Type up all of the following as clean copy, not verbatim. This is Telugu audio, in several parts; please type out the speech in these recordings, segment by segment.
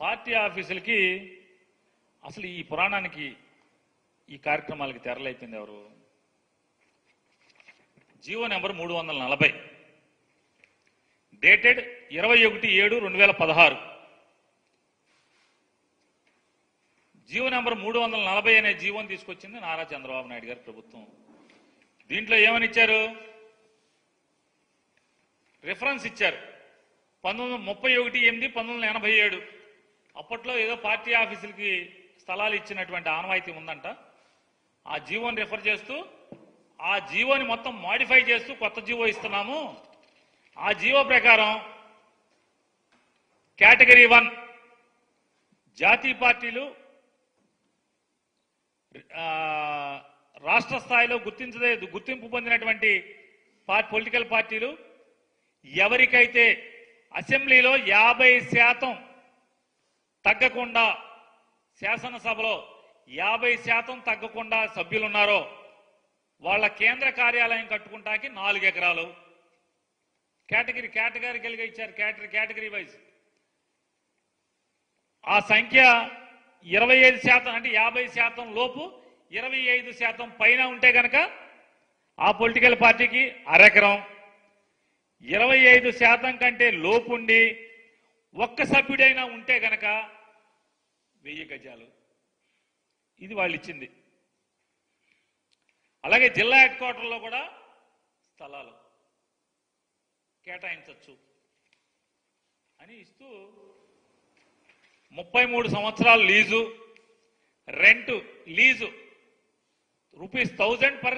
పార్టీ ఆఫీసులకి అసలు ఈ పురాణానికి ఈ కార్యక్రమాలకి తెరలైపోయింది ఎవరు? GO number 340 dated 21/7/2016. GO number 340 అనే జీవోని తీసుకొచ్చింది నారా చంద్రబాబు నాయుడు గారి ప్రభుత్వం. దీంట్లో ఏమని ఇచ్చారు? రిఫరెన్స్ ఇచ్చారు 31/8/1987. అప్పట్లో ఏదో పార్టీ ఆఫీసులకి స్థలాలు ఇచ్చినటువంటి ఆనవాయితీ ఉందంట. ఆ జీవోని రిఫర్ చేస్తూ ఆ జీవోని మొత్తం మాడిఫై చేస్తూ కొత్త జీవో ఇస్తున్నాము. ఆ జీవో ప్రకారం కేటగిరీ 1 జాతీయ పార్టీలు, రాష్ట్ర స్థాయిలో గుర్తింపు పొందినటువంటి పొలిటికల్ పార్టీలు ఎవరికైతే అసెంబ్లీలో 50% తగ్గకుండా, శాసనసభలో 50% తగ్గకుండా సభ్యులున్నారో వాళ్ళ కేంద్ర కార్యాలయం కట్టుకుంటాకి 4 ఎకరాలు కేటగిరీగా ఇచ్చారు. కేటగిరీ వైజ్ ఆ సంఖ్య 25% అంటే 50% లోపు 25% పైన ఉంటే కనుక ఆ పొలిటికల్ పార్టీకి అరెకరం, 25% కంటే లోపుండి ఒక్క సభ్యుడైనా ఉంటే కనుక 1000 గజాలు. ఇది వాళ్ళు ఇచ్చింది. అలాగే జిల్లా హెడ్ క్వార్టర్లో కూడా స్థలాలు కేటాయించవచ్చు అని ఇస్తూ 33 సంవత్సరాలు lease, rent lease ₹1000 per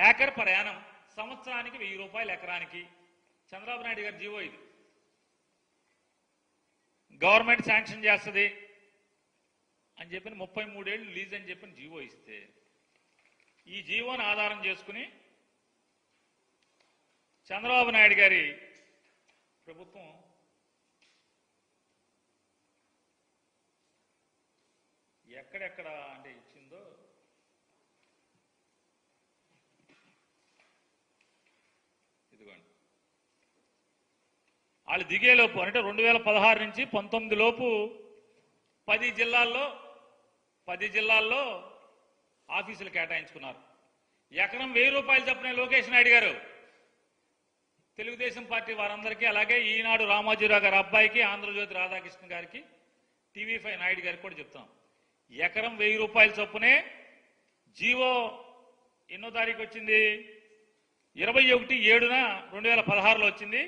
acre per annum, సంవత్సరానికి ₹1000 ఎకరానికి. చంద్రబాబు నాయుడు గారి జీవో ఇది. గవర్నమెంట్ శాంక్షన్ చేస్తుంది అని చెప్పిన 33 ఏళ్ళు లీజ్ అని చెప్పిన జీవో ఇస్తే, ఈ జీవోని ఆధారం చేసుకుని చంద్రబాబు నాయుడు గారి ప్రభుత్వం ఎక్కడెక్కడ అంటే ఇచ్చిందో ఇదిగోండి. వాళ్ళు దిగేలోపు అంటే 2016 నుంచి 19 లోపు 10 జిల్లాల్లో ఆఫీసులు కేటాయించుకున్నారు. ఎకరం ₹1000 చొప్పున లోకేష్ నాయుడు గారు తెలుగుదేశం పార్టీ వారందరికీ, అలాగే ఈనాడు రామోజీరావు గారి అబ్బాయికి, ఆంధ్రజ్యోతి రాధాకృష్ణ గారికి, TV5 నాయుడు గారికి కూడా చెప్తాం. ఎకరం ₹1000 చొప్పునే జీవో ఎన్నో తారీఖు వచ్చింది? 21/7/2016లో వచ్చింది.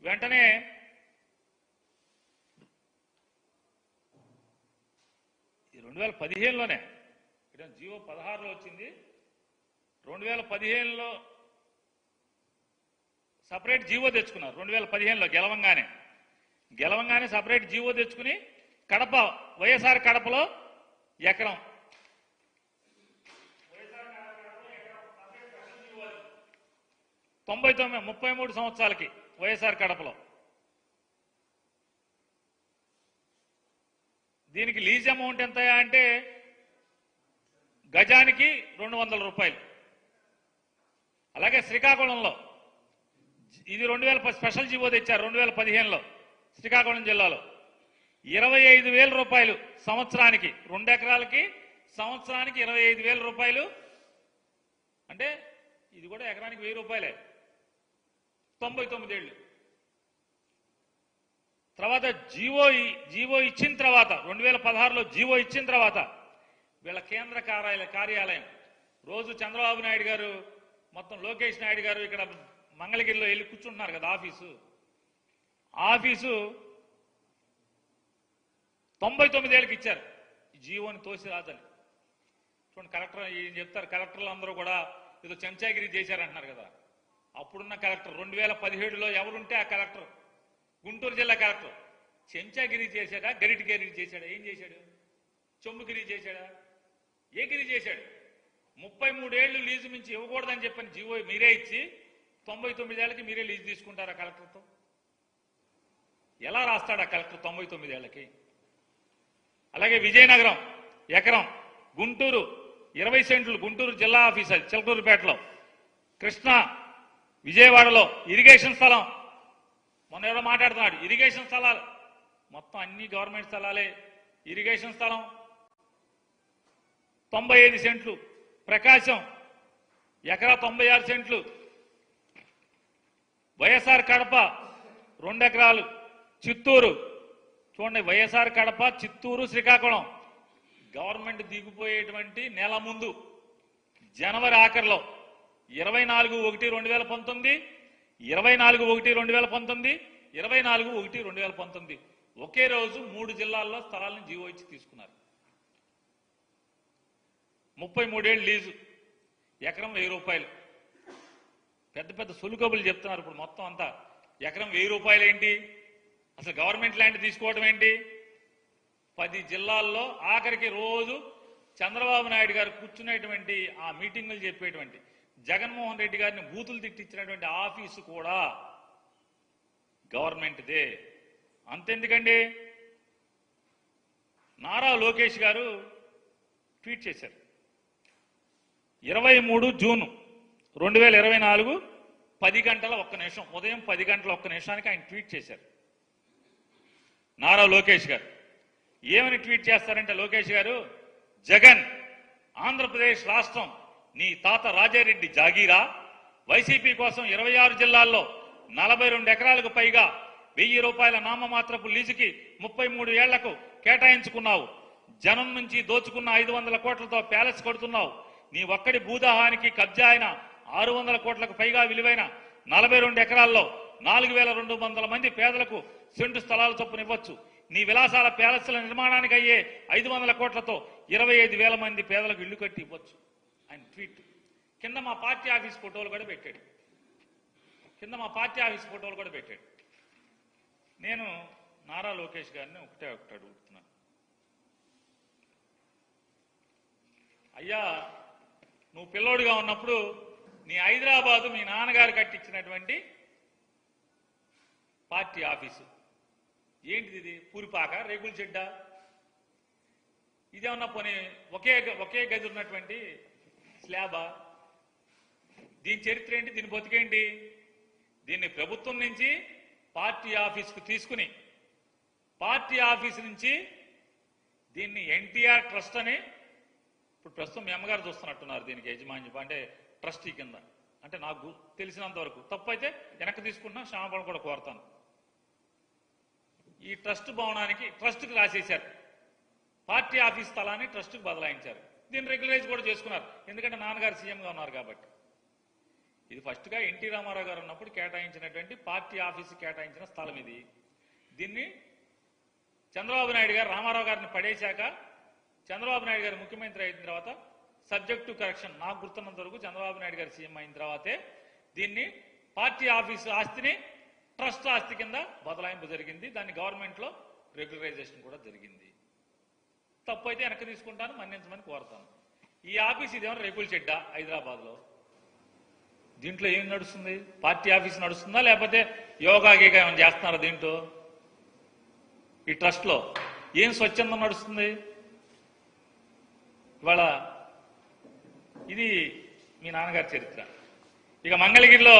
వెంటనే 2015లోనే జీవో 16లో వచ్చింది. 2015లో సపరేట్ జీవో తెచ్చుకున్నారు. 2015లో గెలవంగానే సపరేట్ జీవో తెచ్చుకుని కడప, వైఎస్ఆర్ కడపలో ఎకరం, 33 సంవత్సరాలకి వైఎస్ఆర్ కడపలో. దీనికి లీజ్ అమౌంట్ ఎంత అంటే గజానికి ₹200. అలాగే శ్రీకాకుళంలో ఇది 2000 స్పెషల్ జీవో తెచ్చారు 2015లో. శ్రీకాకుళం జిల్లాలో ₹25,000 సంవత్సరానికి, 2 ఎకరాలకి సంవత్సరానికి ₹25,000. అంటే ఇది కూడా ఎకరానికి ₹1000. 99 ఏళ్ళు తర్వాత జీవో ఇచ్చిన తర్వాత 2016లో జీవో ఇచ్చిన తర్వాత వీళ్ళ కేంద్ర కార్యాలయం రోజు చంద్రబాబు నాయుడు గారు, మొత్తం లోకేష్ నాయుడు గారు ఇక్కడ మంగళగిరిలో వెళ్ళి కూర్చుంటున్నారు కదా ఆఫీసు 99 ఏళ్ళకి ఇచ్చారు. ఈ జీవోని తోసి రాజని చూడండి. కలెక్టర్ ఏం చెప్తారు? కలెక్టర్లు అందరూ కూడా ఏదో చెంచాగిరి చేశారంటున్నారు కదా. అప్పుడున్న కలెక్టర్ 2017లో ఎవరుంటే ఆ కలెక్టర్, గుంటూరు జిల్లా కలెక్టర్ చెంచాగిరి చేశాడా, గరిటిగిరి చేశాడా? ఏం చేశాడు? చొమ్ముగిరి చేశాడా? ఏ గిరి చేశాడు? 33 ఏళ్ళు లీజు మించి ఇవ్వకూడదని చెప్పిన జీవో మీరే ఇచ్చి 99 ఏళ్ళకి మీరే లీజు తీసుకుంటారా కలెక్టర్తో? ఎలా రాస్తాడు ఆ కలెక్టర్ 99 ఏళ్ళకి? అలాగే విజయనగరం ఎకరం, గుంటూరు 20 సెంట్లు, గుంటూరు జిల్లా ఆఫీస్ అది చిలకలూరుపేటలో, కృష్ణా విజయవాడలో ఇరిగేషన్ స్థలం, మొన్న ఎవరో మాట్లాడుతున్నాడు ఇరిగేషన్ స్థలాలు మొత్తం అన్ని గవర్నమెంట్ స్థలాలే. ఇరిగేషన్ స్థలం 95 సెంట్లు, ప్రకాశం ఎకరా 96 సెంట్లు, వైఎస్ఆర్ కడప 2 ఎకరాలు, చిత్తూరు చూడండి, వైఎస్ఆర్ కడప, చిత్తూరు, శ్రీకాకుళం గవర్నమెంట్ దిగిపోయేటువంటి నెల ముందు జనవరి ఆఖరిలో 24/1/2019, 24/1/2019, 24/1/2019 ఒకే రోజు 3 జిల్లాల్లో స్థలాలను జీవో ఇచ్చి తీసుకున్నారు. 33 ఏళ్ళు లీజు, ఎకరం 1000 రూపాయలు. పెద్ద పెద్ద సులుకబులు చెప్తున్నారు ఇప్పుడు. మొత్తం అంతా ఎకరం 1000 రూపాయలు ఏంటి, అసలు గవర్నమెంట్ ల్యాండ్ తీసుకోవడం ఏంటి? 10 జిల్లాల్లో ఆఖరికి రోజు చంద్రబాబు నాయుడు గారు కూర్చునేటువంటి ఆ మీటింగులు చెప్పేటువంటి జగన్మోహన్ రెడ్డి గారిని బూతులు తిట్టించినటువంటి ఆఫీసు కూడా గవర్నమెంట్దే. అంతెందుకండి, నారా లోకేష్ గారు ట్వీట్ చేశారు 23 జూన్ 2024 10 గంటల 1 నిమిషం, ఉదయం 10 గంటల 1 నిమిషానికి ఆయన ట్వీట్ చేశారు. నారా లోకేష్ గారు ఏమని ట్వీట్ చేస్తారంటే, లోకేష్ గారు, జగన్, ఆంధ్రప్రదేశ్ రాష్ట్రం నీ తాత రాజారెడ్డి జాగీరా. వైసీపీ కోసం 26 జిల్లాల్లో 42 ఎకరాలకు పైగా 1000 రూపాయల నామమాత్రపు లీజుకి 33 ఏళ్లకు కేటాయించుకున్నావు. జనం నుంచి దోచుకున్న 500 కోట్లతో ప్యాలెస్ కడుతున్నావు. నీ ఒక్కడి భూదాహానికి కబ్జా అయిన 600 కోట్లకు పైగా విలువైన 42 ఎకరాల్లో 4200 మంది పేదలకు సెంటు స్థలాల చొప్పున ఇవ్వచ్చు. నీ విలాసాల ప్యాలెస్ల నిర్మాణానికి అయ్యే 500 కోట్లతో 25,000 మంది పేదలకు ఇళ్లు కట్టి ఇవ్వచ్చు. ఆయన ట్వీట్ కింద మా పార్టీ ఆఫీస్ ఫోటోలు కూడా పెట్టాడు. నేను నారా లోకేష్ గారిని ఒకటే అడుగుతున్నాను, అయ్యా, నువ్వు పిల్లోడుగా ఉన్నప్పుడు నీ హైదరాబాదు మీ నాన్నగారు కట్టించినటువంటి పార్టీ ఆఫీసు ఏంటిది? ఇది పూరిపాక, రేగుల చెడ్డ? ఇదేమన్నా పోనీ ఒకే గది ఉన్నటువంటి స్లాబా? దీని చరిత్ర ఏంటి? దీని బతికేంటి? దీన్ని ప్రభుత్వం నుంచి పార్టీ ఆఫీస్కు తీసుకుని, పార్టీ ఆఫీస్ నుంచి దీన్ని ఎన్టీఆర్ ట్రస్ట్ అని, ఇప్పుడు ప్రస్తుతం మీ అమ్మగారు చూస్తున్నట్టున్నారు దీనికి యజమాని, అంటే ట్రస్టీ కింద. అంటే నాకు తెలిసినంత వరకు, తప్పు అయితే వెనక్కి తీసుకుంటున్నా, క్షమాపణ కూడా కోరుతాను. ఈ ట్రస్ట్ భవనానికి, ట్రస్ట్కి రాసేశారు, పార్టీ ఆఫీస్ స్థలాన్ని ట్రస్ట్కి బదలాయించారు. దీన్ని రెగ్యులరైజ్ కూడా చేసుకున్నారు, ఎందుకంటే నాన్నగారు సీఎంగా ఉన్నారు కాబట్టి. ఇది ఫస్ట్గా ఎన్టీ రామారావు గారు ఉన్నప్పుడు కేటాయించినటువంటి పార్టీ ఆఫీసు కేటాయించిన స్థలం ఇది. దీన్ని చంద్రబాబు నాయుడు గారు రామారావు గారిని పడేశాక, చంద్రబాబు నాయుడు గారు ముఖ్యమంత్రి అయిన తర్వాత, సబ్జెక్ట్ టు కరెక్షన్, నాకు గుర్తున్నంత వరకు చంద్రబాబు నాయుడు గారు సీఎం అయిన తర్వాతే దీన్ని పార్టీ ఆఫీసు ఆస్తిని ట్రస్ట్ ఆస్తి కింద బదలాయింపు జరిగింది. దాన్ని గవర్నమెంట్లో రెగ్యులరైజేషన్ కూడా జరిగింది. తప్పు అయితే వెనక్కి తీసుకుంటాను, మన్నించమని కోరుతాను. ఈ ఆఫీస్ ఇదేమన్నా రేకుల చెడ్డ హైదరాబాద్లో? దీంట్లో ఏం నడుస్తుంది? పార్టీ ఆఫీస్ నడుస్తుందా, లేకపోతే యోగా గీగా ఏమైనా చేస్తున్నారా దీంట్లో? ఈ ట్రస్ట్లో ఏం స్వచ్ఛందం నడుస్తుంది ఇవాళ? ఇది మీ నాన్నగారి చరిత్ర. ఇక మంగళగిరిలో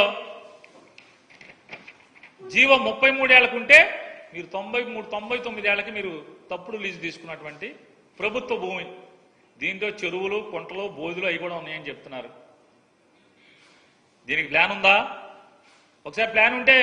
జీవో 33 ఏళ్లకుంటే మీరు 99 ఏళ్లకి మీరు తప్పుడు లీజు తీసుకున్నటువంటి ప్రభుత్వ భూమి. దీంట్లో చెరువులు, కుంటలు, బోధులు అవి కూడా ఉన్నాయని చెప్తున్నారు. దీనికి ప్లాన్ ఉందా? ఒకసారి ప్లాన్ ఉంటే